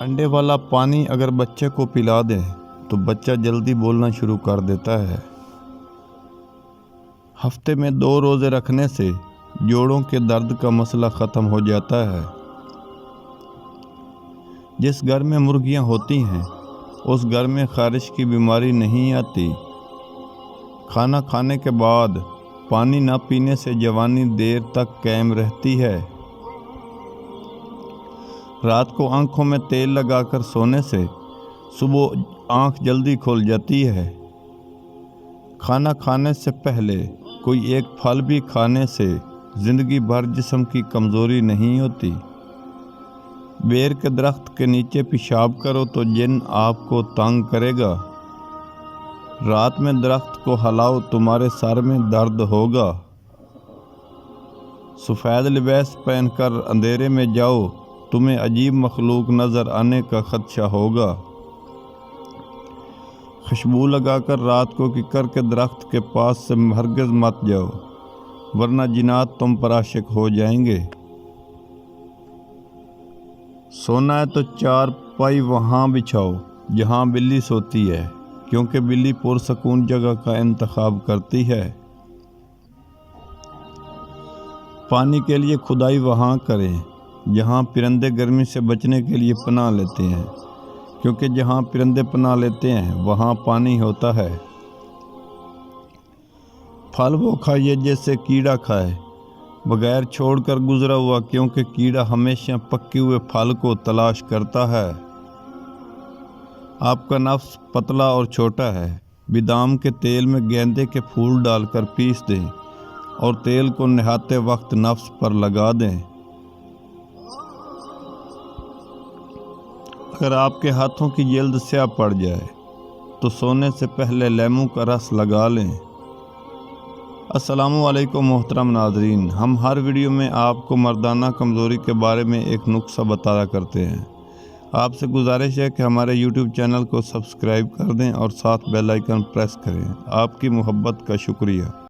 انڈے والا پانی اگر بچے کو پلا دیں تو بچہ جلدی بولنا شروع کر دیتا ہے۔ ہفتے میں 2 روزے رکھنے سے جوڑوں کے درد کا مسئلہ ختم ہو جاتا ہے۔ جس گھر میں مرغیاں ہوتی ہیں اس گھر میں خارش کی بیماری نہیں آتی۔ کھانا کھانے کے بعد پانی نہ پینے سے جوانی دیر تک قائم رہتی ہے۔ رات کو آنکھوں میں تیل لگا کر سونے سے صبح آنکھ جلدی کھل جاتی ہے۔ کھانا کھانے سے پہلے کوئی ایک پھل بھی کھانے سے زندگی بھر جسم کی کمزوری نہیں ہوتی۔ بیر کے درخت کے نیچے پیشاب کرو تو جن آپ کو تنگ کرے گا۔ رات میں درخت کو ہلاؤ تمہارے سر میں درد ہوگا۔ سفید لباس پہن کر اندھیرے میں جاؤ تمہیں عجیب مخلوق نظر آنے کا خدشہ ہوگا۔ خوشبو لگا کر رات کو ککر کے درخت کے پاس سے ہرگز مت جاؤ ورنہ جنات تم پر عاشق ہو جائیں گے۔ سونا ہے تو 4 پائی وہاں بچھاؤ جہاں بلی سوتی ہے کیونکہ بلی پرسکون جگہ کا انتخاب کرتی ہے۔ پانی کے لیے کھدائی وہاں کریں جہاں پرندے گرمی سے بچنے کے لیے پناہ لیتے ہیں کیونکہ جہاں پرندے پناہ لیتے ہیں وہاں پانی ہوتا ہے۔ پھل وہ کھائیے جیسے کیڑا کھائے بغیر چھوڑ کر گزرا ہوا کیونکہ کیڑا ہمیشہ پکے ہوئے پھل کو تلاش کرتا ہے۔ آپ کا نفس پتلا اور چھوٹا ہے۔ بادام کے تیل میں گیندے کے پھول ڈال کر پیس دیں اور تیل کو نہاتے وقت نفس پر لگا دیں۔ اگر آپ کے ہاتھوں کی جلد سیاہ پڑ جائے تو سونے سے پہلے لیموں کا رس لگا لیں۔ السلام علیکم محترم ناظرین، ہم ہر ویڈیو میں آپ کو مردانہ کمزوری کے بارے میں ایک نسخہ بتایا کرتے ہیں۔ آپ سے گزارش ہے کہ ہمارے YouTube چینل کو سبسکرائب کر دیں اور ساتھ بیل آئیکن پریس کریں۔ آپ کی محبت کا شکریہ۔